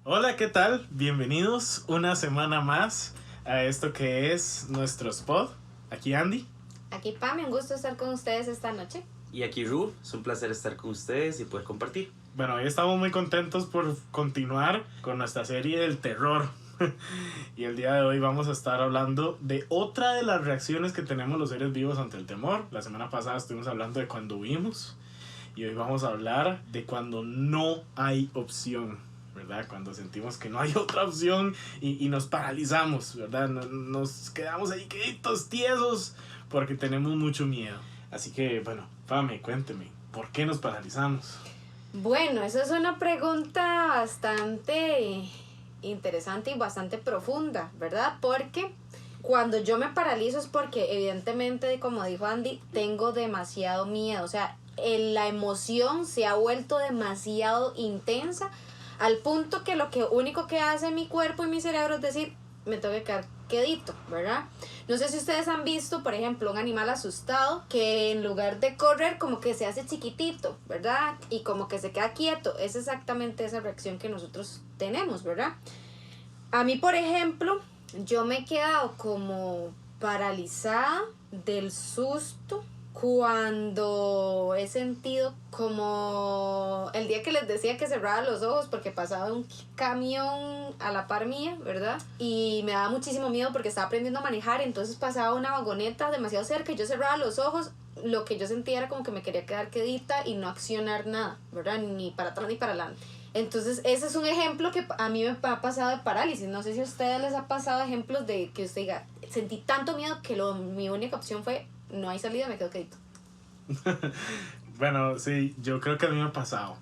Hola, ¿qué tal? Bienvenidos una semana más a esto que es nuestro spot. Aquí Andy. Aquí Pame, un gusto estar con ustedes esta noche. Y aquí Ru, es un placer estar con ustedes y poder compartir. Bueno, hoy estamos muy contentos por continuar con nuestra serie del terror. Y el día de hoy vamos a estar hablando de otra de las reacciones que tenemos los seres vivos ante el temor. La semana pasada estuvimos hablando de cuando huimos y hoy vamos a hablar de cuando no hay opción, ¿verdad? Cuando sentimos que no hay otra opción y nos paralizamos, ¿verdad? Nos quedamos ahí queditos, tiesos, porque tenemos mucho miedo. Así que, bueno, Fame, cuénteme, ¿por qué nos paralizamos? Bueno, esa es una pregunta bastante interesante y bastante profunda, ¿verdad? Porque cuando yo me paralizo es porque evidentemente, como dijo Andy, tengo demasiado miedo. O sea, la emoción se ha vuelto demasiado intensa al punto que lo único que hace mi cuerpo y mi cerebro es decir, me tengo que quedar quedito, ¿verdad? No sé si ustedes han visto, por ejemplo, un animal asustado que en lugar de correr como que se hace chiquitito, ¿verdad? Y como que se queda quieto. Es exactamente esa reacción que nosotros tenemos, ¿verdad? A mí, por ejemplo, yo me he quedado como paralizada del susto cuando he sentido como el día que les decía que cerraba los ojos porque pasaba un camión a la par mía, ¿verdad? Y me daba muchísimo miedo porque estaba aprendiendo a manejar, entonces pasaba una vagoneta demasiado cerca y yo cerraba los ojos. Lo que yo sentía era como que me quería quedar quedita y no accionar nada, ¿verdad? Ni para atrás ni para adelante. Entonces ese es un ejemplo que a mí me ha pasado de parálisis. No sé si a ustedes les ha pasado ejemplos de que usted diga, sentí tanto miedo que mi única opción fue no hay salida, me quedo quedito. Bueno, sí, yo creo que a mí me ha pasado.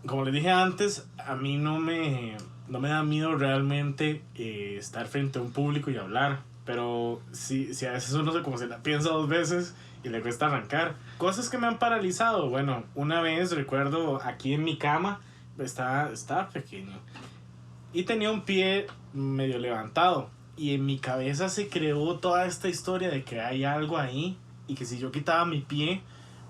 Como les dije antes, a mí no me da miedo realmente estar frente a un público y hablar. Pero si a veces uno como se la piensa dos veces y le cuesta arrancar. Cosas que me han paralizado. Bueno, una vez recuerdo aquí en mi cama, estaba pequeño y tenía un pie medio levantado. Y en mi cabeza se creó toda esta historia de que hay algo ahí y que si yo quitaba mi pie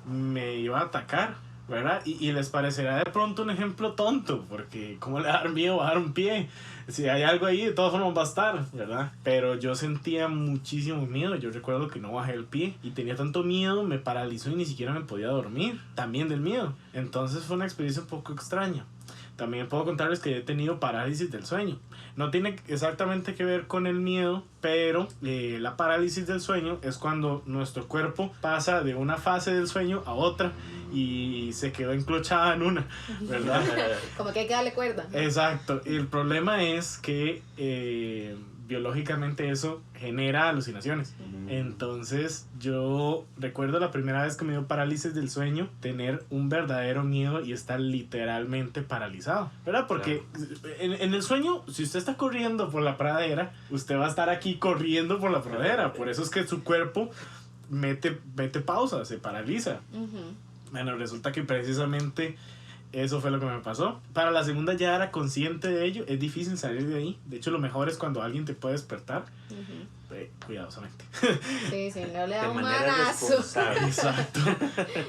me iba a atacar, ¿verdad? Y les parecerá de pronto un ejemplo tonto, porque ¿cómo le va a dar miedo bajar un pie? Si hay algo ahí, de todas formas va a estar, ¿verdad? Pero yo sentía muchísimo miedo. Yo recuerdo que no bajé el pie y tenía tanto miedo, me paralizó y ni siquiera me podía dormir, también del miedo. Entonces fue una experiencia un poco extraña. También puedo contarles que he tenido parálisis del sueño. No tiene exactamente que ver con el miedo, pero la parálisis del sueño es cuando nuestro cuerpo pasa de una fase del sueño a otra y se quedó enclochada en una, ¿verdad? Como que hay que darle cuerda. Exacto. Y el problema es que biológicamente eso genera alucinaciones. Entonces yo recuerdo la primera vez que me dio parálisis del sueño, tener un verdadero miedo y estar literalmente paralizado, ¿verdad? Porque en el sueño, si usted está corriendo por la pradera, usted va a estar aquí corriendo por la pradera. Por eso es que su cuerpo mete pausa, se paraliza. Bueno, resulta que precisamente eso fue lo que me pasó. Para la segunda ya era consciente de ello. Es difícil salir de ahí. De hecho, lo mejor es cuando alguien te puede despertar. Cuidadosamente. Sí, sí, no le da De un manera manazo. responsable. Exacto.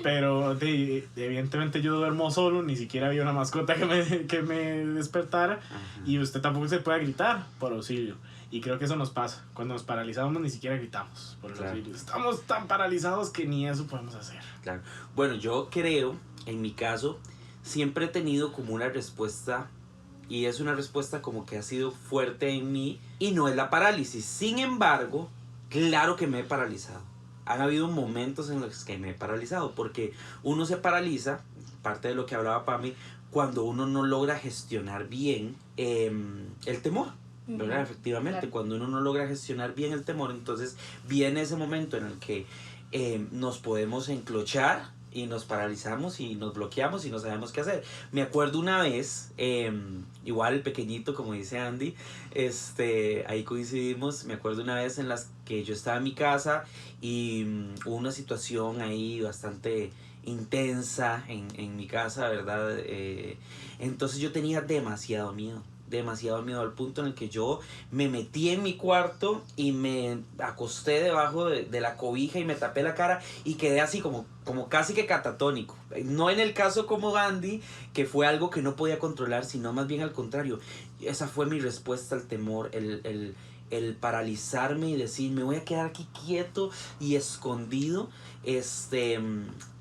Pero evidentemente yo duermo solo. Ni siquiera había una mascota que me despertara. Ajá. Y usted tampoco se puede gritar por auxilio. Y creo que eso nos pasa. Cuando nos paralizamos ni siquiera gritamos por el auxilio. Estamos tan paralizados que ni eso podemos hacer. Claro. Bueno, yo creo, en mi caso, siempre he tenido como una respuesta, y es una respuesta como que ha sido fuerte en mí, y no es la parálisis. Sin embargo, claro que me he paralizado. Han habido momentos en los que me he paralizado, porque uno se paraliza, parte de lo que hablaba Pami, cuando uno no logra gestionar bien el temor. ¿Verdad? Efectivamente, Claro. cuando uno no logra gestionar bien el temor, entonces viene ese momento en el que nos podemos enclochar y nos paralizamos y nos bloqueamos y no sabemos qué hacer. Me acuerdo una vez, igual pequeñito como dice Andy, ahí coincidimos. Me acuerdo una vez en las que yo estaba en mi casa y hubo una situación ahí bastante intensa en mi casa, ¿verdad? Entonces yo tenía demasiado miedo. demasiado miedo al punto en el que yo me metí en mi cuarto y me acosté debajo de la cobija y me tapé la cara y quedé así como casi que catatónico. No en el caso como Gandhi, que fue algo que no podía controlar, sino más bien al contrario. Esa fue mi respuesta al temor, el paralizarme y decir, me voy a quedar aquí quieto y escondido,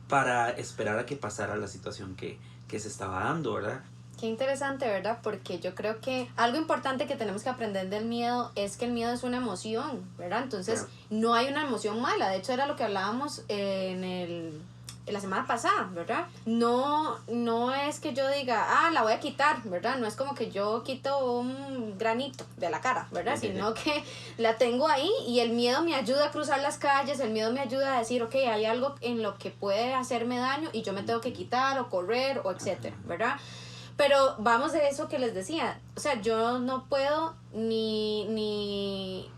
para esperar a que pasara la situación que se estaba dando, ¿verdad? Qué interesante, ¿verdad? Porque yo creo que algo importante que tenemos que aprender del miedo es que el miedo es una emoción, ¿verdad? Entonces, Claro. no hay una emoción mala. De hecho, era lo que hablábamos en la semana pasada, ¿verdad? No es que yo diga, la voy a quitar, ¿verdad? No es como que yo quito un granito de la cara, ¿verdad? Sino que la tengo ahí y el miedo me ayuda a cruzar las calles, el miedo me ayuda a decir, ok, hay algo en lo que puede hacerme daño y yo me tengo que quitar o correr o etcétera, ¿verdad? Pero vamos de eso que les decía, o sea, yo no puedo ni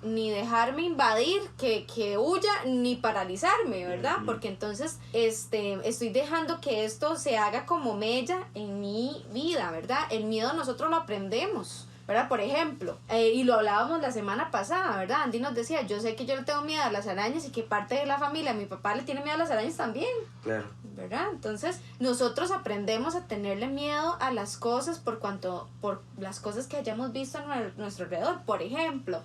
dejarme invadir, que huya, ni paralizarme, ¿verdad? Porque entonces estoy dejando que esto se haga como mella en mi vida, ¿verdad? El miedo nosotros lo aprendemos, ¿verdad? Por ejemplo, y lo hablábamos la semana pasada, ¿verdad? Andy nos decía, yo sé que yo le tengo miedo a las arañas y que parte de la familia, mi papá le tiene miedo a las arañas también. Claro. ¿Verdad? Entonces nosotros aprendemos a tenerle miedo a las cosas por las cosas que hayamos visto a nuestro alrededor. Por ejemplo,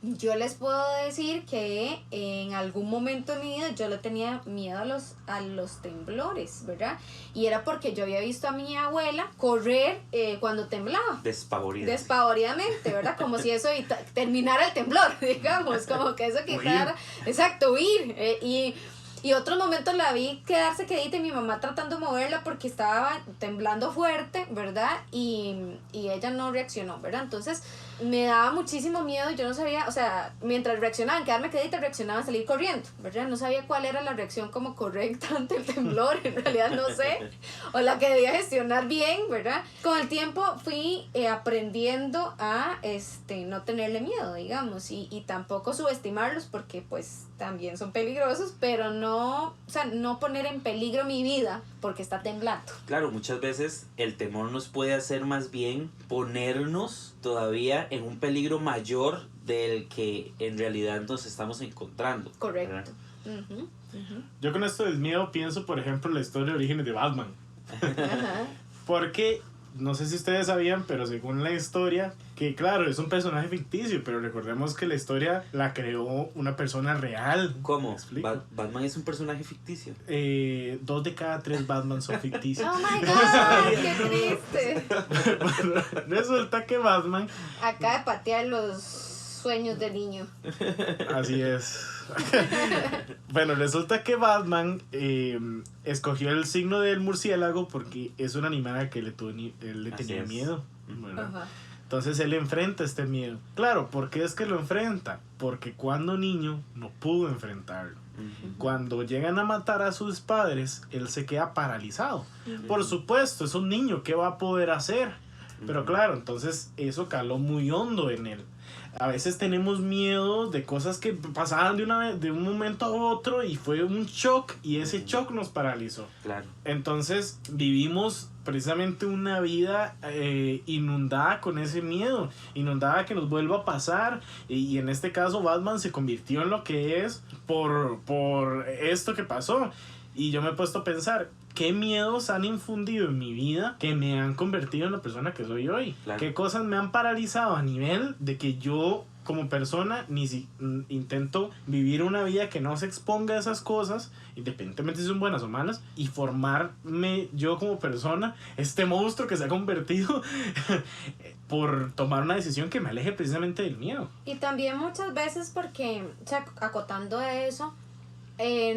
yo les puedo decir que en algún momento de mi vida yo le tenía miedo a los temblores, ¿verdad? Y era porque yo había visto a mi abuela correr cuando temblaba. Despavoridamente, ¿verdad? Como si eso terminara el temblor, digamos, como que eso quitara. Exacto, huir. Y otros momentos la vi quedarse quedita y mi mamá tratando de moverla porque estaba temblando fuerte, ¿verdad? Y ella no reaccionó, ¿verdad? Entonces me daba muchísimo miedo y yo no sabía, o sea, mientras reaccionaban, quedarme quedita, reaccionaban a salir corriendo, ¿verdad? No sabía cuál era la reacción como correcta ante el temblor, en realidad no sé, o la que debía gestionar bien, ¿verdad? Con el tiempo fui aprendiendo a no tenerle miedo, digamos, y tampoco subestimarlos porque pues también son peligrosos, pero no poner en peligro mi vida porque está temblando. Claro, muchas veces el temor nos puede hacer más bien ponernos todavía en un peligro mayor del que en realidad nos estamos encontrando. Correcto. Uh-huh, uh-huh. Yo con esto del miedo pienso, por ejemplo, en la historia de orígenes de Batman. Ajá. Porque, no sé si ustedes sabían, pero según la historia, que claro, es un personaje ficticio, pero recordemos que la historia la creó una persona real. ¿Cómo? ¿Explico? ¿Batman es un personaje ficticio? 2 de cada 3 Batman son ficticios. Oh my God, qué triste. Bueno, resulta que Batman... Acaba de patear los sueños del niño. Así es. Bueno, resulta que Batman escogió el signo del murciélago porque es un animal que él le tenía miedo. Bueno, Ajá. entonces él enfrenta este miedo. Claro, ¿por qué es que lo enfrenta? Porque cuando niño no pudo enfrentarlo. Cuando llegan a matar a sus padres, él se queda paralizado. Por supuesto, es un niño, ¿qué va a poder hacer? Pero claro, entonces eso caló muy hondo en él. A veces tenemos miedo de cosas que pasaban de un momento a otro y fue un shock y ese shock nos paralizó. Claro. Entonces vivimos precisamente una vida inundada con ese miedo, inundada que nos vuelva a pasar y en este caso Batman se convirtió en lo que es por esto que pasó. Y yo me he puesto a pensar, ¿qué miedos han infundido en mi vida que me han convertido en la persona que soy hoy? Claro. ¿Qué cosas me han paralizado a nivel de que yo como persona intento vivir una vida que no se exponga a esas cosas, independientemente si son buenas o malas, y formarme yo como persona, este monstruo que se ha convertido por tomar una decisión que me aleje precisamente del miedo? Y también muchas veces porque, o sea, acotando a eso,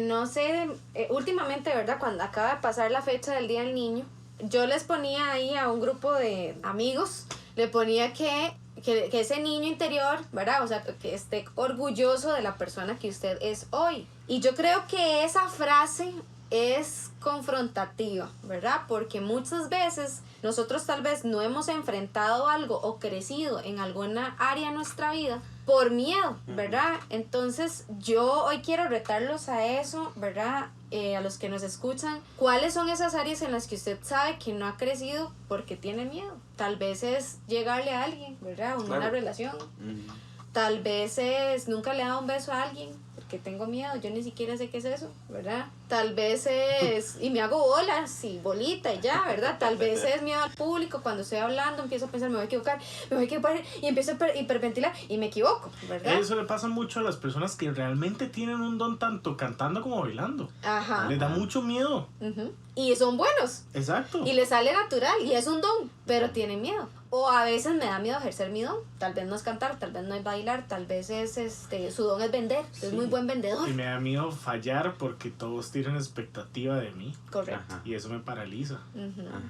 no sé, últimamente, ¿verdad? Cuando acaba de pasar la fecha del Día del Niño, yo les ponía ahí a un grupo de amigos, le ponía que ese niño interior, ¿verdad? O sea, que esté orgulloso de la persona que usted es hoy. Y yo creo que esa frase es confrontativa, ¿verdad? Porque muchas veces nosotros tal vez no hemos enfrentado algo o crecido en alguna área de nuestra vida por miedo, ¿verdad? Entonces yo hoy quiero retarlos a eso, ¿verdad? A los que nos escuchan, ¿cuáles son esas áreas en las que usted sabe que no ha crecido porque tiene miedo? tal vez es llegarle a alguien, ¿verdad? Una Claro. relación. Ujú. Tal vez es nunca le he dado un beso a alguien porque tengo miedo, yo ni siquiera sé qué es eso, ¿verdad? Tal vez es, y me hago bolas y bolita y ya, ¿verdad? Tal vez es miedo al público, cuando estoy hablando empiezo a pensar, me voy a equivocar y empiezo a hiperventilar y me equivoco, ¿verdad? Eso le pasa mucho a las personas que realmente tienen un don tanto cantando como bailando. Ajá. Les da mucho miedo. Ujú. Y son buenos. Exacto. Y les sale natural y es un don, pero tienen miedo. O a veces me da miedo ejercer mi don. Tal vez no es cantar, tal vez no es bailar, tal vez es su don es vender. Es Sí. muy buen vendedor. Y me da miedo fallar porque todos tienen expectativa de mí. Correcto. Ajá. Y eso me paraliza. Ujú. Ajá.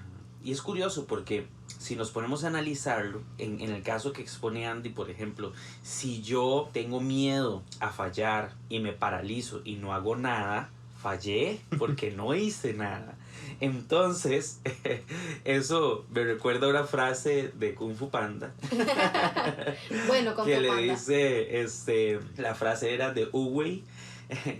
Y es curioso porque si nos ponemos a analizarlo, en el caso que expone Andy, por ejemplo, si yo tengo miedo a fallar y me paralizo y no hago nada, fallé porque no hice nada. Entonces, eso me recuerda a una frase de Kung Fu Panda Bueno, con que tu le panda. dice, la frase era de Wu-Wei,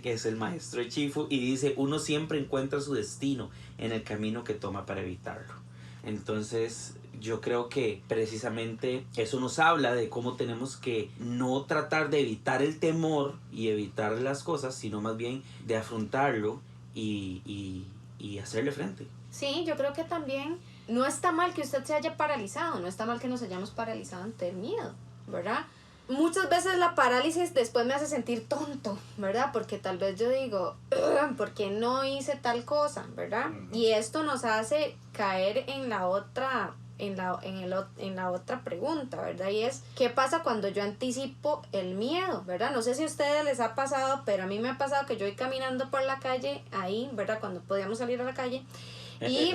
que es el maestro de Chifu, y dice, uno siempre encuentra su destino en el camino que toma para evitarlo. Entonces, yo creo que precisamente eso nos habla de cómo tenemos que no tratar de evitar el temor y evitar las cosas, sino más bien de afrontarlo y hacerle frente. Sí, yo creo que también no está mal que usted se haya paralizado, no está mal que nos hayamos paralizado ante el miedo, ¿verdad? Muchas veces la parálisis después me hace sentir tonto, ¿verdad? Porque tal vez yo digo, ¿por qué no hice tal cosa, ¿verdad? Y esto nos hace caer en la otra, en la otra pregunta, ¿verdad? Y es, ¿qué pasa cuando yo anticipo el miedo, ¿verdad? No sé si a ustedes les ha pasado, pero a mí me ha pasado que yo voy caminando por la calle, ahí, ¿verdad? Cuando podíamos salir a la calle, y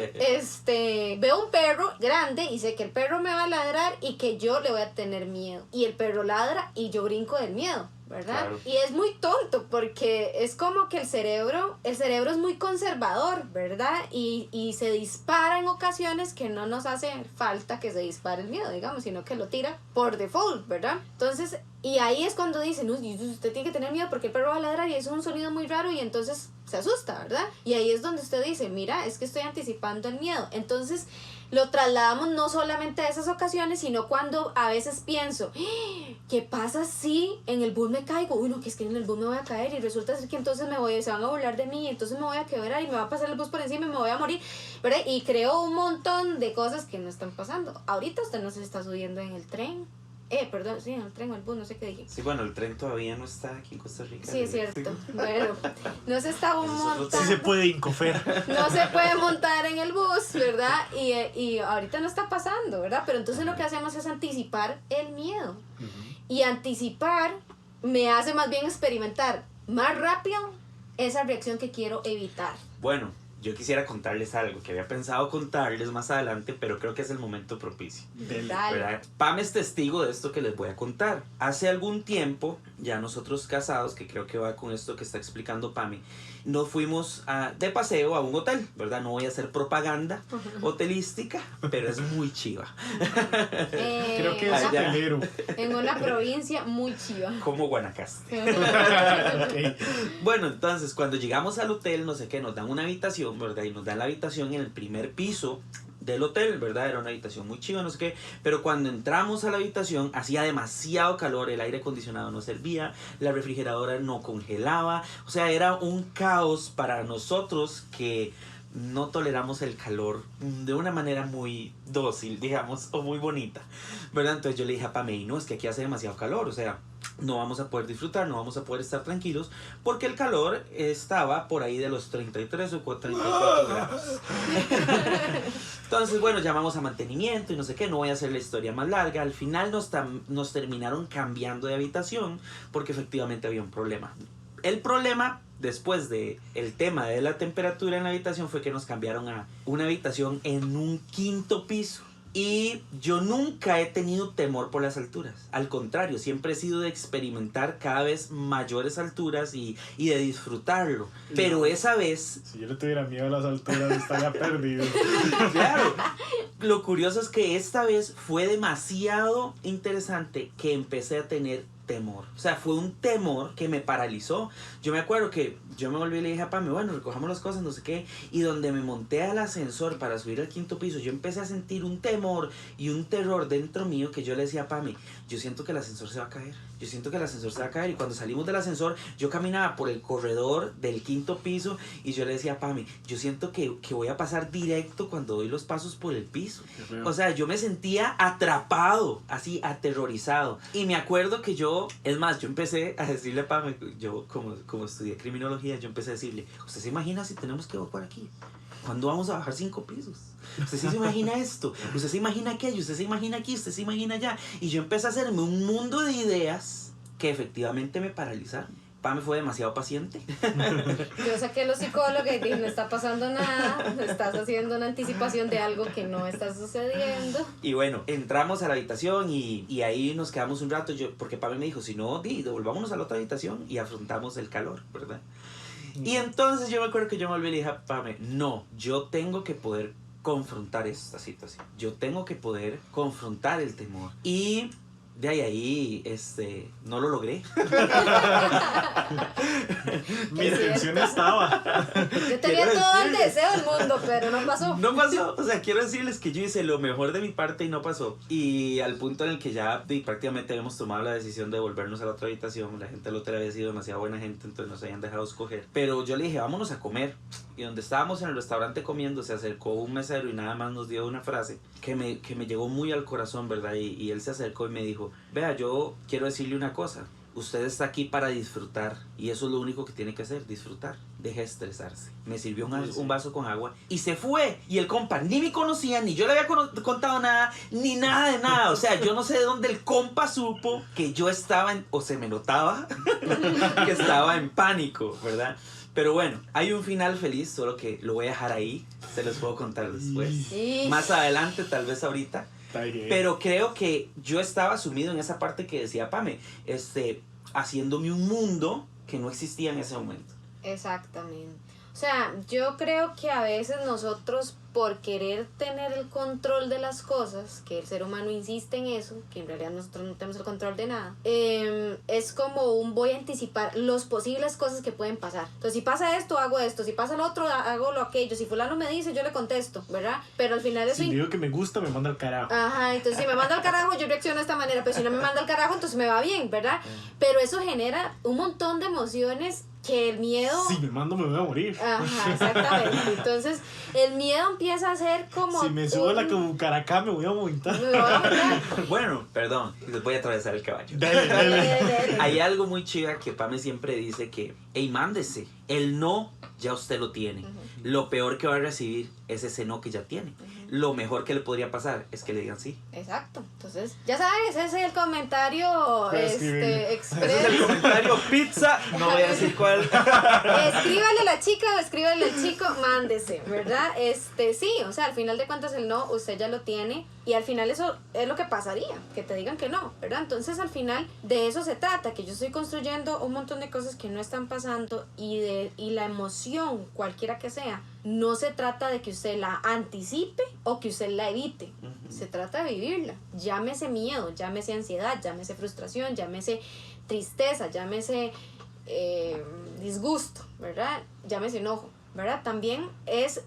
veo un perro grande y sé que el perro me va a ladrar y que yo le voy a tener miedo. Y el perro ladra y yo brinco del miedo, ¿verdad? Claro. Y es muy tonto porque es como que el cerebro es muy conservador, ¿verdad? Y se dispara en ocasiones que no nos hace falta que se dispare el miedo, digamos, sino que lo tira por default, ¿verdad? Entonces, y ahí es cuando dicen, usted tiene que tener miedo porque el perro va a ladrar y es un sonido muy raro y entonces se asusta, ¿verdad? Y ahí es donde usted dice, mira, es que estoy anticipando el miedo. Entonces lo trasladamos no solamente a esas ocasiones, sino cuando a veces pienso, ¿qué pasa si en el bus me caigo? Uy, no, que es que en el bus me voy a caer y resulta ser que entonces se van a burlar de mí y entonces me voy a quebrar y me va a pasar el bus por encima y me voy a morir, ¿verdad? Y creo un montón de cosas que no están pasando. Ahorita usted no se está subiendo en el tren. Perdón, sí, en el tren o el bus, no sé qué dije. Sí, bueno, el tren todavía no está aquí en Costa Rica. Sí, es cierto. Bueno, no se está montando. Sí se puede incofer. No se puede montar en el bus, ¿verdad? Y ahorita no está pasando, ¿verdad? Pero entonces lo que hacemos es anticipar el miedo. Y anticipar me hace más bien experimentar más rápido esa reacción que quiero evitar. Bueno, yo quisiera contarles algo que había pensado contarles más adelante, pero creo que es el momento propicio. Dale. ¿Verdad? Pam es testigo de esto que les voy a contar. Hace algún tiempo, ya nosotros casados, que creo que va con esto que está explicando Pami, nos fuimos de paseo a un hotel, ¿verdad? No voy a hacer propaganda hotelística, pero es muy chiva. Creo que es Allá. hotelero. En una provincia muy chiva. Como Guanacaste. Ok. Bueno, entonces cuando llegamos al hotel, no sé qué, nos dan una habitación, ¿verdad? Y nos dan la habitación en el primer piso del hotel, ¿verdad? Era una habitación muy chiva, no sé qué. Pero cuando entramos a la habitación, hacía demasiado calor, el aire acondicionado no servía, la refrigeradora no congelaba. O sea, era un caos para nosotros que no toleramos el calor de una manera muy dócil, digamos, o muy bonita, ¿verdad? Entonces yo le dije a Pamela, no, es que aquí hace demasiado calor, o sea, no vamos a poder disfrutar, no vamos a poder estar tranquilos, porque el calor estaba por ahí de los 33 o 34 grados. Entonces, bueno, llamamos a mantenimiento y no sé qué, no voy a hacer la historia más larga. Al final nos terminaron cambiando de habitación porque efectivamente había un problema. El problema, después de el tema de la temperatura en la habitación, fue que nos cambiaron a una habitación en un 5º piso. Y yo nunca he tenido temor por las alturas. Al contrario, siempre he sido de experimentar cada vez mayores alturas y de disfrutarlo. Pero esa vez... Si yo no tuviera miedo a las alturas, estaría perdido. Claro. Lo curioso es que esta vez fue demasiado interesante que empecé a tener temor. O sea, fue un temor que me paralizó. Yo me acuerdo que yo me volví y le dije a Pame, bueno, recojamos las cosas, no sé qué. Y donde me monté al ascensor para subir al 5º piso, yo empecé a sentir un temor y un terror dentro mío que yo le decía a Pame, yo siento que el ascensor se va a caer. Yo siento que el ascensor se va a caer. Y cuando salimos del ascensor, yo caminaba por el corredor del 5º piso y yo le decía a Pame, yo siento que voy a pasar directo cuando doy los pasos por el piso. O sea, yo me sentía atrapado, así, aterrorizado. Y me acuerdo que es más, yo empecé a decirle a Pame, yo como estudié criminología, yo empecé a decirle, ¿usted se imagina si tenemos que evacuar aquí? ¿Cuándo vamos a bajar 5 pisos? ¿Usted sí se imagina esto? ¿Usted se imagina aquello? ¿Usted se imagina aquí? ¿Usted se imagina allá? Y yo empecé a hacerme un mundo de ideas que efectivamente me paralizaron. Pame fue demasiado paciente. Yo saqué los psicólogos y dije, no está pasando nada, estás haciendo una anticipación de algo que no está sucediendo. Y bueno, entramos a la habitación y ahí nos quedamos un rato, porque Pame me dijo, si no, devolvámonos a la otra habitación y afrontamos el calor, ¿verdad? Y entonces yo me acuerdo que yo me volví y le dije a Pame, no, yo tengo que poder confrontar esta situación. Yo tengo que poder confrontar el temor. Y de ahí, no lo logré. Mi intención estaba. Yo tenía todo el deseo del mundo, pero no pasó. No pasó. O sea, quiero decirles que yo hice lo mejor de mi parte y no pasó. Y al punto en el que ya prácticamente habíamos tomado la decisión de volvernos a la otra habitación. La gente del hotel había sido demasiado buena gente, entonces nos habían dejado escoger. Pero yo le dije, vámonos a comer. Y donde estábamos en el restaurante comiendo, se acercó un mesero y nada más nos dio una frase que me llegó muy al corazón, ¿verdad? Y él se acercó y me dijo, vea, yo quiero decirle una cosa. Usted está aquí para disfrutar y eso es lo único que tiene que hacer, disfrutar. Deje de estresarse. Me sirvió un vaso con agua y se fue. Y el compa ni me conocía, ni yo le había contado nada, ni nada de nada. O sea, yo no sé de dónde el compa supo que yo estaba o se me notaba que estaba en pánico, ¿verdad? Pero bueno, hay un final feliz, solo que lo voy a dejar ahí. Se los puedo contar después. Sí. Más adelante, tal vez ahorita. Pero creo que yo estaba sumido en esa parte que decía Pame, haciéndome un mundo que no existía en ese momento. Exactamente. O sea, yo creo que a veces nosotros, por querer tener el control de las cosas, que el ser humano insiste en eso, que en realidad nosotros no tenemos el control de nada, es como voy a anticipar las posibles cosas que pueden pasar. Entonces, si pasa esto, hago esto, si pasa lo otro, hago lo aquello, si fulano me dice, yo le contesto, ¿verdad? Pero al final eso... Si digo que me gusta, me manda al carajo. Ajá, entonces si me manda al carajo, yo reacciono de esta manera, pero si no me manda al carajo, entonces me va bien, ¿verdad? Pero eso genera un montón de emociones que el miedo... Si me mando, me voy a morir. Ajá, exactamente. Entonces, el miedo empieza a ser como... Si me subo a la Caracá, me voy a vomitar. Bueno, perdón, les voy a atravesar el caballo. Dale. Hay algo muy chiva que Pame siempre dice que, hey, mándese, el no ya usted lo tiene. Lo peor que va a recibir es ese no que ya tiene. Lo mejor que le podría pasar es que le digan sí. Exacto. Entonces, ya sabes, ese es el comentario express. Ese es el comentario pizza, no voy a decir cuál. Escríbale a la chica o escríbale al chico, mándese, ¿verdad? Sí, o sea, al final de cuentas el no, usted ya lo tiene. Y al final eso es lo que pasaría, que te digan que no, ¿verdad? Entonces al final de eso se trata, que yo estoy construyendo un montón de cosas que no están pasando y la emoción, cualquiera que sea, no se trata de que usted la anticipe o que usted la evite. Se trata de vivirla. Llámese miedo, llámese ansiedad, llámese frustración, llámese tristeza, llámese disgusto, ¿verdad? Llámese enojo, ¿verdad? También es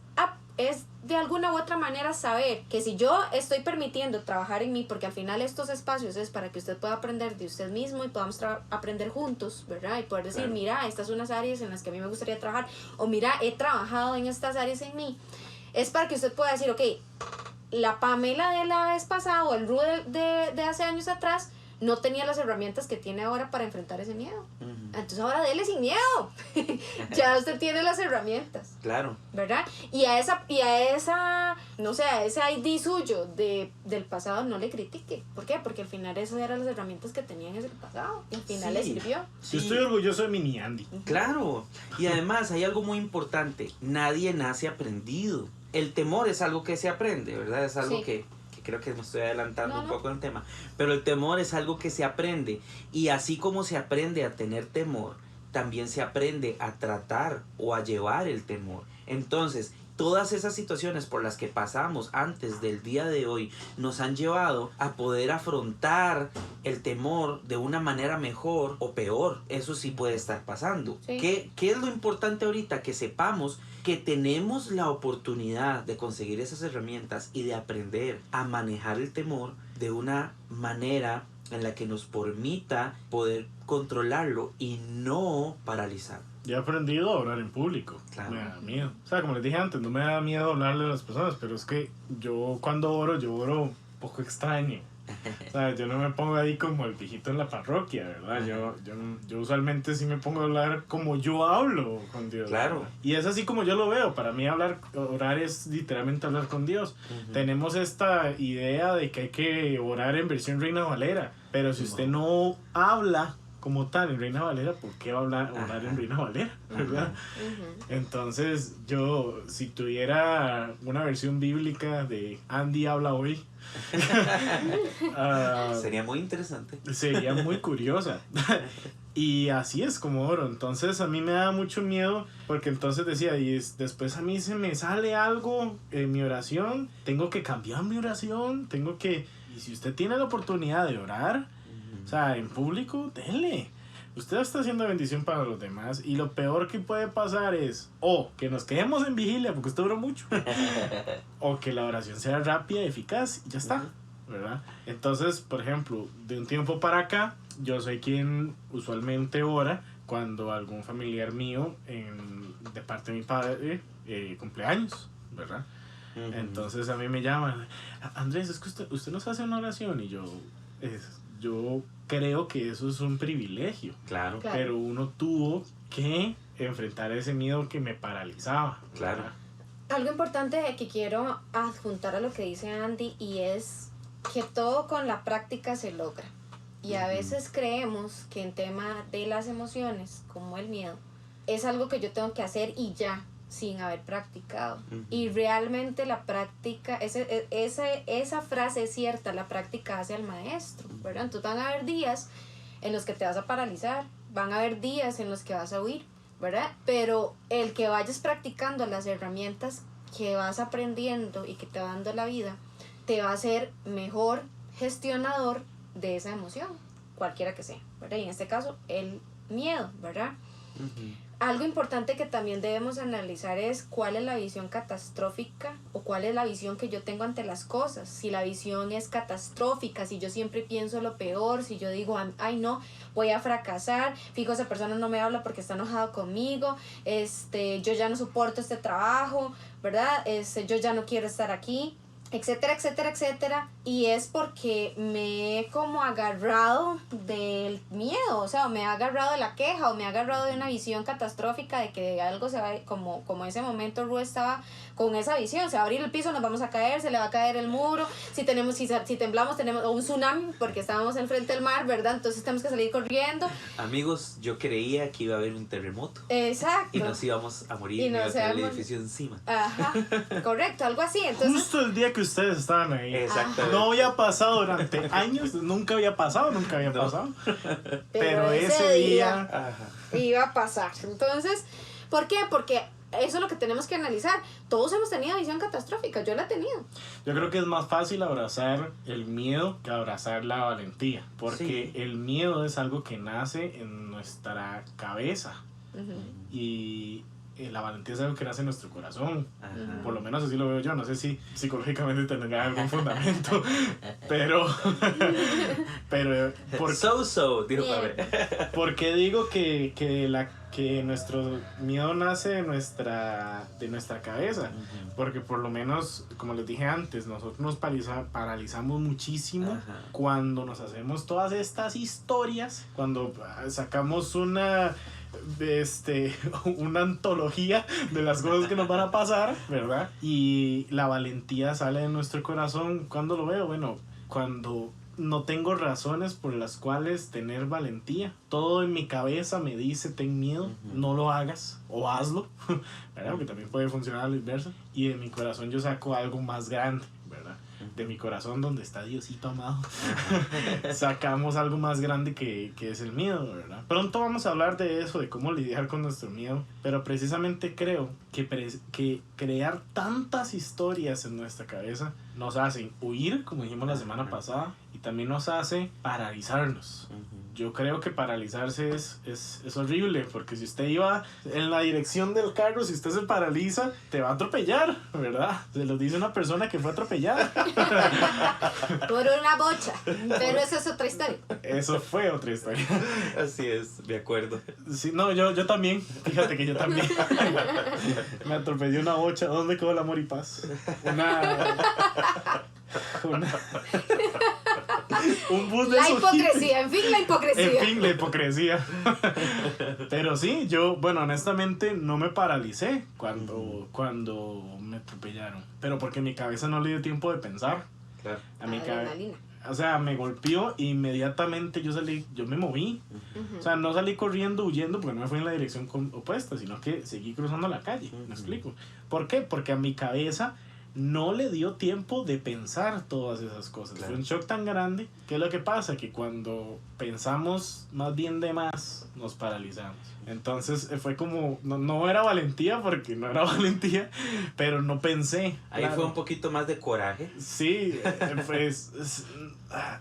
de alguna u otra manera saber que si yo estoy permitiendo trabajar en mí, porque al final estos espacios es para que usted pueda aprender de usted mismo y podamos aprender juntos, ¿verdad? Y poder decir, claro, mira, estas son unas áreas en las que a mí me gustaría trabajar, o mira, he trabajado en estas áreas en mí. Es para que usted pueda decir, ok, la Pamela de la vez pasada o el Ru de hace años atrás no tenía las herramientas que tiene ahora para enfrentar ese miedo. Entonces ahora dele sin miedo. Ya usted tiene las herramientas. Claro. ¿Verdad? Y a esa, no sé, a ese ID suyo del pasado no le critique. ¿Por qué? Porque al final esas eran las herramientas que tenía en ese pasado. Y al final le sirvió. Sí. Yo estoy orgulloso de mi Andy. Claro. Y además hay algo muy importante. Nadie nace aprendido. El temor es algo que se aprende, ¿verdad? Es algo que creo que me estoy adelantando un poco en el tema, pero el temor es algo que se aprende, y así como se aprende a tener temor, también se aprende a tratar o a llevar el temor. Entonces, todas esas situaciones por las que pasamos antes del día de hoy nos han llevado a poder afrontar el temor de una manera mejor o peor. Eso sí puede estar pasando. Sí. ¿Qué es lo importante ahorita? Que sepamos que tenemos la oportunidad de conseguir esas herramientas y de aprender a manejar el temor de una manera en la que nos permita poder controlarlo y no paralizar. Yo he aprendido a orar en público. Claro. Me da miedo. O sea, como les dije antes, no me da miedo hablarle a las personas, pero es que yo cuando oro, yo oro un poco extraño. O sea, yo no me pongo ahí como el viejito en la parroquia, ¿verdad? Yo usualmente sí me pongo a hablar como yo hablo con Dios. Claro. ¿verdad? Y es así como yo lo veo. Para mí orar es literalmente hablar con Dios. Tenemos esta idea de que hay que orar en versión Reina Valera, pero si usted no habla como tal en Reina Valera, ¿por qué va a orar en Reina Valera? ¿Verdad? Entonces yo, si tuviera una versión bíblica de Andy habla hoy, sería muy interesante. sería muy curiosa. Y así es como oro. Entonces a mí me da mucho miedo, porque entonces decía, después a mí se me sale algo en mi oración, tengo que cambiar mi oración, y si usted tiene la oportunidad de orar, o sea, en público, denle. Usted está haciendo bendición para los demás, y lo peor que puede pasar es o que nos quedemos en vigilia porque usted oró mucho, o que la oración sea rápida y eficaz y ya está, ¿verdad? Entonces, por ejemplo, de un tiempo para acá, yo soy quien usualmente ora cuando algún familiar mío de parte de mi padre cumpleaños, ¿verdad? Entonces a mí me llaman, Andrés, es que usted nos hace una oración, y yo creo que eso es un privilegio. Claro. Pero uno tuvo que enfrentar ese miedo que me paralizaba. Claro. Algo importante que quiero adjuntar a lo que dice Andy, y es que todo con la práctica se logra. Y a veces creemos que en tema de las emociones, como el miedo, es algo que yo tengo que hacer y ya, sin haber practicado. Y realmente la práctica, esa frase es cierta, la práctica hace al maestro, ¿verdad? Entonces van a haber días en los que te vas a paralizar, van a haber días en los que vas a huir, ¿verdad? Pero el que vayas practicando las herramientas que vas aprendiendo y que te va dando la vida, te va a hacer mejor gestionador de esa emoción, cualquiera que sea, ¿verdad? Y en este caso, el miedo, ¿verdad? Algo importante que también debemos analizar es cuál es la visión catastrófica o cuál es la visión que yo tengo ante las cosas. Si la visión es catastrófica, si yo siempre pienso lo peor, si yo digo, ay no, voy a fracasar, fijo, esa persona no me habla porque está enojado conmigo, yo ya no soporto este trabajo, ¿verdad? Yo ya no quiero estar aquí, etcétera, etcétera, etcétera, y es porque me he como agarrado del miedo, o sea, o me he agarrado de la queja, o me he agarrado de una visión catastrófica de que algo se va, como en ese momento Ru estaba con esa visión, se va a abrir el piso, nos vamos a caer, se le va a caer el muro, si temblamos tenemos un tsunami, porque estábamos enfrente del mar, ¿verdad? Entonces tenemos que salir corriendo. Amigos, yo creía que iba a haber un terremoto. Exacto. Y nos íbamos a morir, y iba a caer el edificio encima. Ajá, correcto, algo así. Entonces, justo el día que ustedes estaban ahí. Exactamente. No había pasado durante años, nunca había pasado. Pero ese día Ajá. iba a pasar. Entonces, ¿por qué? Porque eso es lo que tenemos que analizar. Todos hemos tenido visión catastrófica, yo la he tenido. yo creo que es más fácil abrazar el miedo que abrazar la valentía, porque el miedo es algo que nace en nuestra cabeza y la valentía es algo que nace en nuestro corazón. Por lo menos así lo veo yo. No sé si psicológicamente tendrá algún fundamento, pero dijo Pablo. ¿por qué digo que nuestro miedo nace de nuestra cabeza? Porque por lo menos, como les dije antes, nosotros nos paralizamos muchísimo cuando nos hacemos todas estas historias, cuando sacamos una antología de las cosas que nos van a pasar, ¿verdad? Y la valentía sale de nuestro corazón. ¿Cuándo lo veo? Bueno, cuando no tengo razones por las cuales tener valentía. Todo en mi cabeza me dice, ten miedo, no lo hagas, o hazlo, ¿verdad? Porque también puede funcionar a la inversa. Y en mi corazón yo saco algo más grande, ¿verdad? de mi corazón, donde está Diosito amado, sacamos algo más grande que es el miedo, ¿verdad? Pronto vamos a hablar de eso, de cómo lidiar con nuestro miedo, pero precisamente creo que crear tantas historias en nuestra cabeza nos hacen huir, como dijimos la semana pasada, y también nos hace paralizarnos. Yo creo que paralizarse es horrible, porque si usted iba en la dirección del carro, si usted se paraliza, te va a atropellar, ¿verdad? Se lo dice una persona que fue atropellada. Por una bocha, pero esa es otra historia. Eso fue otra historia. Así es, de acuerdo. Sí, no, yo también, fíjate que yo también. Me atropelló una bocha. ¿Dónde quedó el amor y paz? Un bus de La esos hipocresía, en fin, la hipocresía. En fin, la hipocresía. Pero sí, yo, bueno, honestamente no me paralicé cuando me atropellaron. Pero porque mi cabeza no le dio tiempo de pensar. Claro. A mi Adrenalina. O sea, me golpeó e inmediatamente yo me moví. O sea, no salí corriendo, huyendo, porque no me fui en la dirección opuesta, sino que seguí cruzando la calle. ¿Me explico? ¿Por qué? Porque a mi cabeza no le dio tiempo de pensar todas esas cosas. Claro. Fue un shock tan grande. ¿Qué es lo que pasa? Que cuando pensamos más bien de más, nos paralizamos. Entonces fue como, no era valentía, porque no era valentía, pero no pensé. Ahí claro. fue un poquito más de coraje. Sí, pues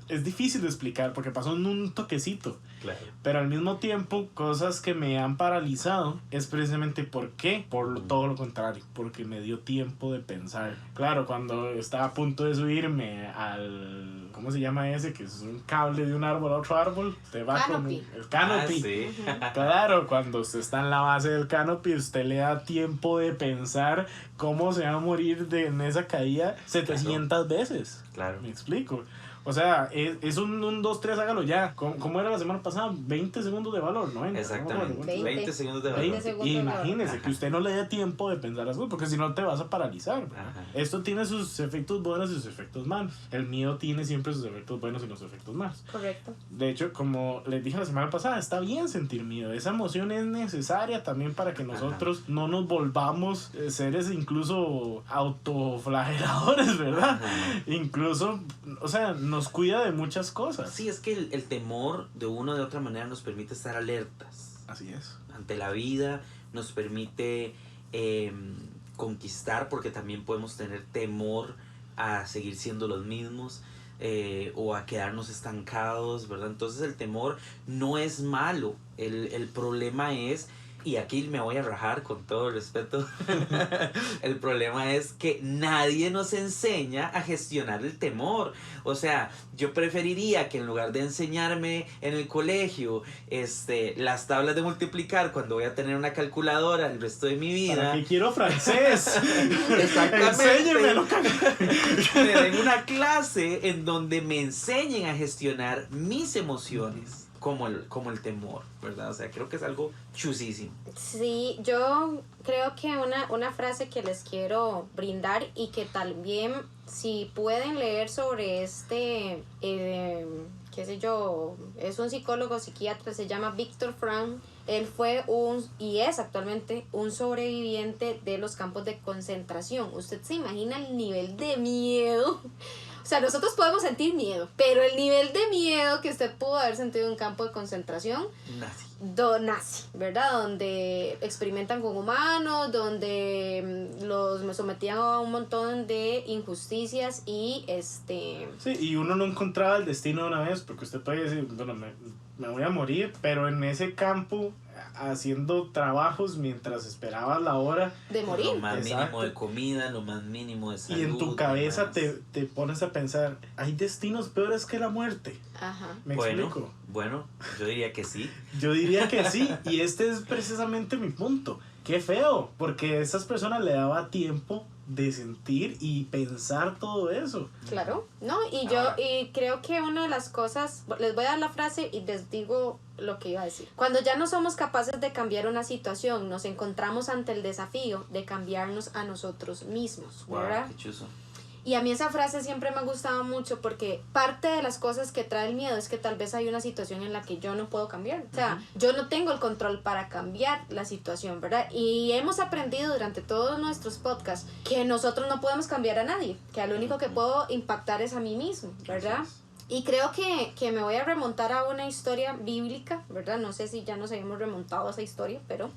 es difícil de explicar porque pasó en un toquecito. Claro. Pero al mismo tiempo, cosas que me han paralizado es precisamente ¿por qué? Todo lo contrario, porque me dio tiempo de pensar. Claro, cuando estaba a punto de subirme al, ¿cómo se llama ese? Que es un cable de un árbol a otro árbol. Usted va Canopy. con el canopy. Sí. Claro, cuando usted está en la base del canopy, usted le da tiempo de pensar cómo se va a morir en esa caída 700 veces. Claro. Me explico. O sea, es un 2, 3, hágalo ya. ¿Cómo era la semana pasada? 20 segundos de valor, ¿no? Exactamente. 20. 20 segundos de 20 valor. segundos. Y imagínese Ajá. que usted no le dé tiempo de pensar las cosas, porque si no te vas a paralizar, ¿verdad? Ajá. Esto tiene sus efectos buenos y sus efectos malos. El miedo tiene siempre sus efectos buenos y los efectos malos. Correcto. De hecho, como les dije la semana pasada, está bien sentir miedo. Esa emoción es necesaria también para que nosotros no nos volvamos seres incluso autoflageladores, ¿verdad? Ajá. Incluso, o sea, nos cuida de muchas cosas. Sí, es que el temor de una o de otra manera nos permite estar alertas Así es. ante la vida, nos permite conquistar, porque también podemos tener temor a seguir siendo los mismos o a quedarnos estancados, ¿verdad? Entonces el temor no es malo, el problema es, y aquí me voy a rajar con todo el respeto, el problema es que nadie nos enseña a gestionar el temor. O sea, yo preferiría que en lugar de enseñarme en el colegio las tablas de multiplicar cuando voy a tener una calculadora el resto de mi vida, ¿Para qué quiero francés? exactamente, Enséñemelo. me den una clase en donde me enseñen a gestionar mis emociones. Como el temor, ¿verdad? O sea, creo que es algo chusísimo. Sí, yo creo que una frase que les quiero brindar y que también si pueden leer sobre qué sé yo, es un psicólogo psiquiatra, se llama Viktor Frankl. Él fue y es actualmente un sobreviviente de los campos de concentración. ¿Usted se imagina el nivel de miedo? O sea, nosotros podemos sentir miedo, pero el nivel de miedo que usted pudo haber sentido en un campo de concentración, nazi, ¿verdad? Donde experimentan con humanos, donde los sometían a un montón de injusticias y Sí, y uno no encontraba el destino de una vez, porque usted puede decir, bueno, me voy a morir, pero en ese campo haciendo trabajos mientras esperabas la hora de morir. Lo más Exacto. mínimo de comida, lo más mínimo de salud. y en tu cabeza más. te pones a pensar, hay destinos peores que la muerte. Ajá. ¿Me explico? Bueno, yo diría que sí. Yo diría que sí, y este es precisamente mi punto. Qué feo, porque a esas personas le daba tiempo de sentir y pensar todo eso. Claro, ¿no? Y Ahora. y creo que una de las cosas, les voy a dar la frase y les digo lo que iba a decir. Cuando ya no somos capaces de cambiar una situación, nos encontramos ante el desafío de cambiarnos a nosotros mismos, Wow, ¿verdad? qué chuzo. Y a mí esa frase siempre me ha gustado mucho porque parte de las cosas que trae el miedo es que tal vez hay una situación en la que yo no puedo cambiar. O sea, yo no tengo el control para cambiar la situación, ¿verdad? Y hemos aprendido durante todos nuestros podcasts que nosotros no podemos cambiar a nadie, que lo único que puedo impactar es a mí mismo, ¿verdad? Y creo que me voy a remontar a una historia bíblica, ¿verdad? No sé si ya nos habíamos remontado a esa historia, pero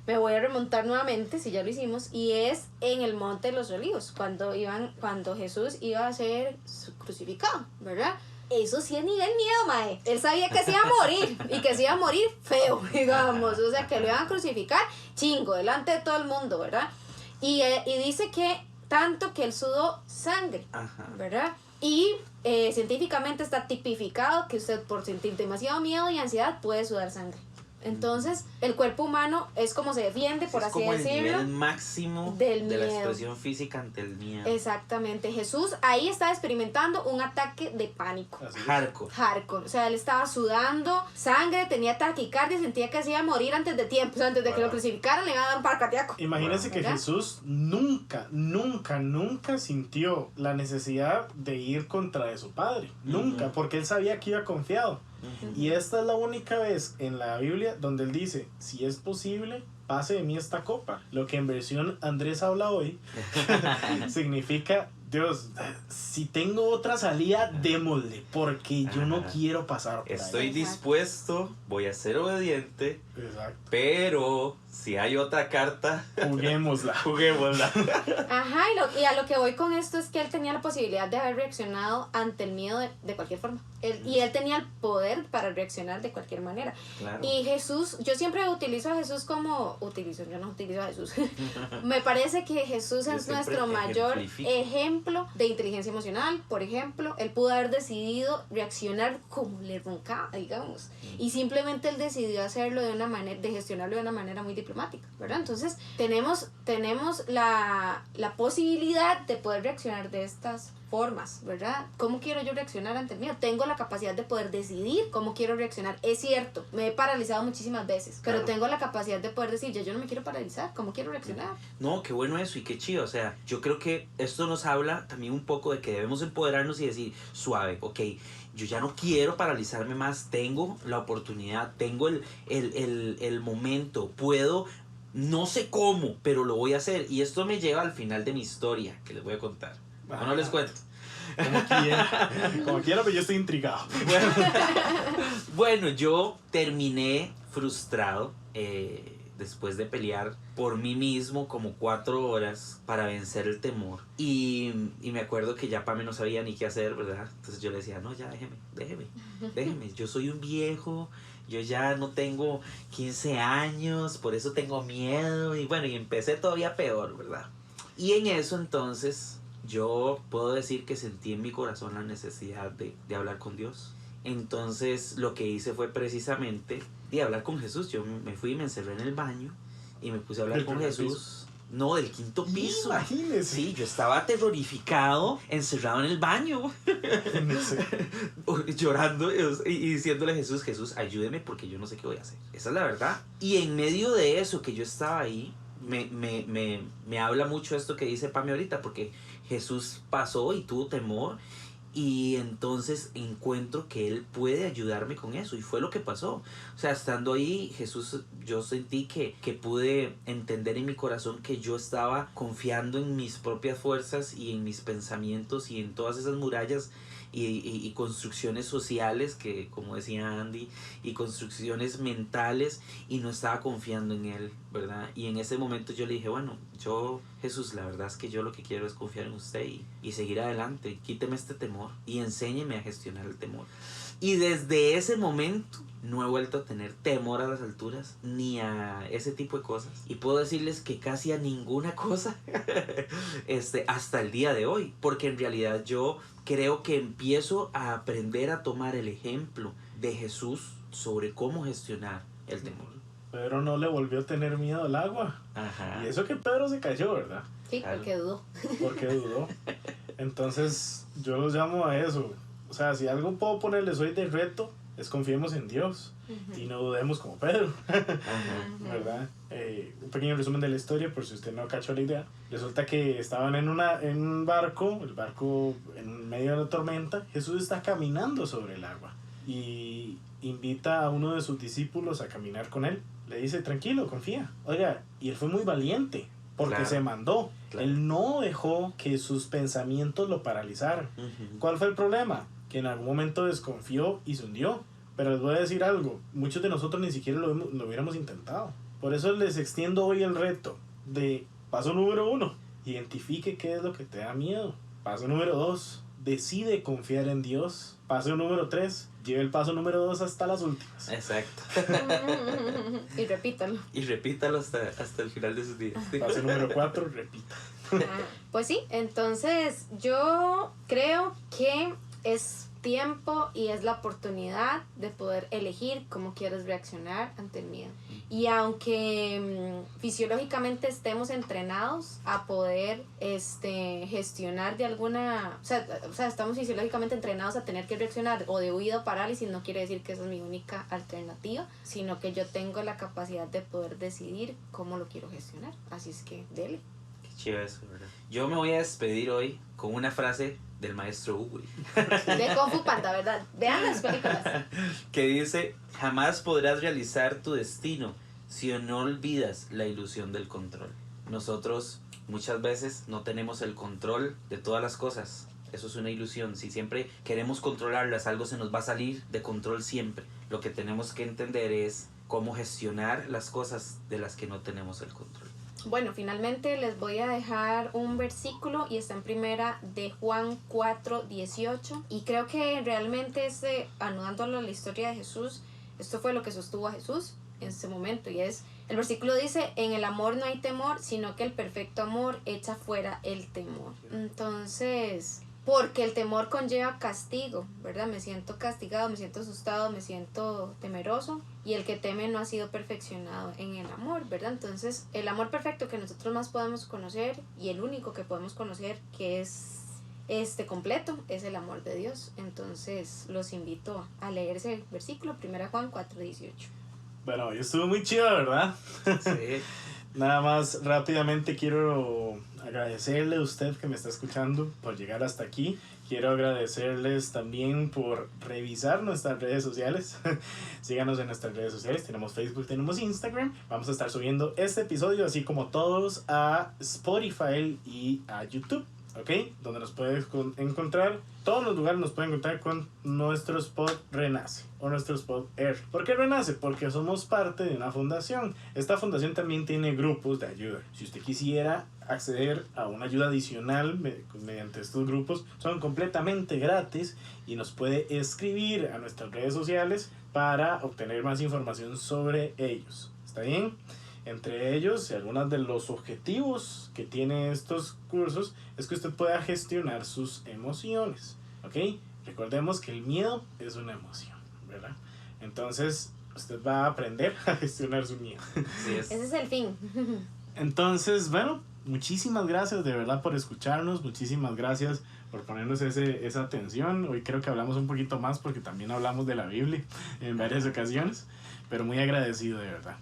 me voy a remontar nuevamente, si ya lo hicimos, y es en el Monte de los Olivos, cuando Jesús iba a ser crucificado, ¿verdad? Eso sí es nivel miedo, mae. Él sabía que se iba a morir, y que se iba a morir feo, digamos, o sea, que lo iban a crucificar chingo, delante de todo el mundo, ¿verdad? Y dice que tanto que él sudó sangre, ¿verdad? Y científicamente está tipificado que usted por sentir demasiado miedo y ansiedad puede sudar sangre. Entonces, el cuerpo humano es como se defiende, por así decirlo. Es como el nivel máximo de la expresión física ante el miedo. Exactamente. Jesús ahí estaba experimentando un ataque de pánico. Hardcore. O sea, él estaba sudando sangre, tenía taquicardia, sentía que se iba a morir antes de tiempo. O sea, antes de que lo crucificaran le iba a dar un paro cardíaco. Imagínense que Jesús nunca sintió la necesidad de ir contra de su padre. Nunca, porque él sabía que iba confiado. Y esta es la única vez en la Biblia donde él dice, si es posible, pase de mí esta copa. Lo que en versión Andrés habla hoy significa, Dios, si tengo otra salida, démosle, porque yo no quiero pasar por Estoy ahí. dispuesto, voy a ser obediente. Exacto. Pero si hay otra carta, juguémosla. Ajá, y a lo que voy con esto es que él tenía la posibilidad de haber reaccionado ante el miedo de cualquier forma. Y él tenía el poder para reaccionar de cualquier manera. Claro. Y Jesús, yo siempre utilizo a Jesús yo no utilizo a Jesús. Me parece que Jesús es nuestro mayor ejemplo de inteligencia emocional. Por ejemplo, él pudo haber decidido reaccionar como le roncaba, digamos. Y simplemente él decidió hacerlo de gestionarlo de una manera muy diplomática, ¿verdad? Entonces, tenemos la posibilidad de poder reaccionar de estas formas, ¿verdad? ¿Cómo quiero yo reaccionar ante el miedo? Tengo la capacidad de poder decidir cómo quiero reaccionar. Es cierto, me he paralizado muchísimas veces, pero tengo la capacidad de poder decir, yo no me quiero paralizar, ¿cómo quiero reaccionar? No, qué bueno eso y qué chido. O sea, yo creo que esto nos habla también un poco de que debemos empoderarnos y decir, suave, ok, yo ya no quiero paralizarme más, tengo la oportunidad, tengo el momento, puedo, no sé cómo, pero lo voy a hacer. Y esto me lleva al final de mi historia, que les voy a contar. No les cuento. Como quiera, pero yo estoy intrigado. Bueno, yo terminé frustrado después de pelear por mí mismo como 4 horas para vencer el temor. Y me acuerdo que ya Pame no sabía ni qué hacer, ¿verdad? Entonces yo le decía, no, ya déjeme. Yo soy un viejo, yo ya no tengo 15 años, por eso tengo miedo. Y bueno, y empecé todavía peor, ¿verdad? Y en eso entonces yo puedo decir que sentí en mi corazón la necesidad de hablar con Dios. Entonces lo que hice fue precisamente de hablar con Jesús. Yo me fui y me encerré en el baño y me puse a hablar con Jesús. Piso. No, del 5º piso. Imagínese. Sí, yo estaba aterrorificado, encerrado en el baño. Llorando y diciéndole a Jesús, ayúdeme porque yo no sé qué voy a hacer. Esa es la verdad. Y en medio de eso que yo estaba ahí, me habla mucho esto que dice Pame ahorita, porque Jesús pasó y tuvo temor. Y entonces encuentro que Él puede ayudarme con eso. Y fue lo que pasó. O sea, estando ahí, Jesús, yo sentí que pude entender en mi corazón que yo estaba confiando en mis propias fuerzas y en mis pensamientos y en todas esas murallas y construcciones sociales que, como decía Andy, y construcciones mentales, y no estaba confiando en Él, ¿verdad? Y en ese momento yo le dije, bueno, Jesús, la verdad es que yo lo que quiero es confiar en usted y seguir adelante. Quíteme este temor y enséñeme a gestionar el temor. Y desde ese momento no he vuelto a tener temor a las alturas ni a ese tipo de cosas. Y puedo decirles que casi a ninguna cosa hasta el día de hoy. Porque en realidad yo creo que empiezo a aprender a tomar el ejemplo de Jesús sobre cómo gestionar el temor. Pedro no le volvió a tener miedo al agua. Ajá. Y eso que Pedro se cayó, ¿verdad? Sí, claro. Porque dudó. Entonces yo los llamo a eso. O sea, si algo puedo ponerles hoy de reto, es confiemos en Dios Ujú. y no dudemos como Pedro, Ajá. ¿verdad? Un pequeño resumen de la historia por si usted no cachó la idea. Resulta que estaban en un barco, el barco en medio de la tormenta. Jesús está caminando sobre el agua y invita a uno de sus discípulos a caminar con él. Le dice, tranquilo, confía. Oiga, y él fue muy valiente porque Claro. se mandó. Claro. Él no dejó que sus pensamientos lo paralizaran. Ujú. ¿Cuál fue el problema? Que en algún momento desconfió y se hundió. Pero les voy a decir algo, muchos de nosotros ni siquiera lo hubiéramos intentado. Por eso les extiendo hoy el reto de paso número 1, identifique qué es lo que te da miedo. Paso número 2, decide confiar en Dios. Paso número 3, lleve el paso número 2 hasta las últimas. Exacto. Y repítalo. Y repítalo hasta el final de sus días. Paso número 4, repita. Pues sí, entonces yo creo que es tiempo y es la oportunidad de poder elegir cómo quieres reaccionar ante el miedo. Y aunque fisiológicamente estemos entrenados a poder gestionar de alguna... O sea, estamos fisiológicamente entrenados a tener que reaccionar o de huida o parálisis, no quiere decir que esa es mi única alternativa, sino que yo tengo la capacidad de poder decidir cómo lo quiero gestionar. Así es que dele. Qué chido eso, ¿verdad? Yo me voy a despedir hoy con una frase del maestro Hugo, De Kung Fu Panda, ¿verdad? Vean las películas. que dice: jamás podrás realizar tu destino si no olvidas la ilusión del control. Nosotros muchas veces no tenemos el control de todas las cosas. Eso es una ilusión. Si siempre queremos controlarlas, algo se nos va a salir de control siempre. Lo que tenemos que entender es cómo gestionar las cosas de las que no tenemos el control. Bueno, finalmente les voy a dejar un versículo y está en primera de Juan 4:18 y creo que realmente anudándolo a la historia de Jesús, esto fue lo que sostuvo a Jesús en ese momento y es, el versículo dice, en el amor no hay temor, sino que el perfecto amor echa fuera el temor. Entonces, porque el temor conlleva castigo, ¿verdad? Me siento castigado, me siento asustado, me siento temeroso y el que teme no ha sido perfeccionado en el amor, ¿verdad? Entonces, el amor perfecto que nosotros más podemos conocer y el único que podemos conocer que es completo es el amor de Dios. Entonces, los invito a leer ese versículo, 1 Juan 4:18. Bueno, hoy estuvo muy chido, ¿verdad? Sí. Nada más rápidamente quiero agradecerle a usted que me está escuchando por llegar hasta aquí. Quiero agradecerles también por revisar nuestras redes sociales. Síganos en nuestras redes sociales. Tenemos Facebook, tenemos Instagram. Vamos a estar subiendo este episodio, así como todos, a Spotify y a YouTube. ¿Ok? Donde nos puedes encontrar, todos los lugares nos pueden encontrar con nuestro spot Renace o nuestro spot Air. ¿Por qué Renace? Porque somos parte de una fundación. Esta fundación también tiene grupos de ayuda. Si usted quisiera acceder a una ayuda adicional mediante estos grupos, son completamente gratis y nos puede escribir a nuestras redes sociales para obtener más información sobre ellos. ¿Está bien? Entre ellos, algunos de los objetivos que tienen estos cursos es que usted pueda gestionar sus emociones, ¿ok? Recordemos que el miedo es una emoción, ¿verdad? Entonces, usted va a aprender a gestionar su miedo. Así es. Ese es el fin. Entonces, bueno, muchísimas gracias de verdad por escucharnos, muchísimas gracias por ponernos esa atención. Hoy creo que hablamos un poquito más porque también hablamos de la Biblia en varias ocasiones, pero muy agradecido de verdad.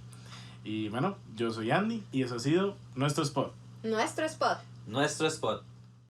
Y bueno, yo soy Andy y eso ha sido nuestro spot. Nuestro spot. Nuestro spot.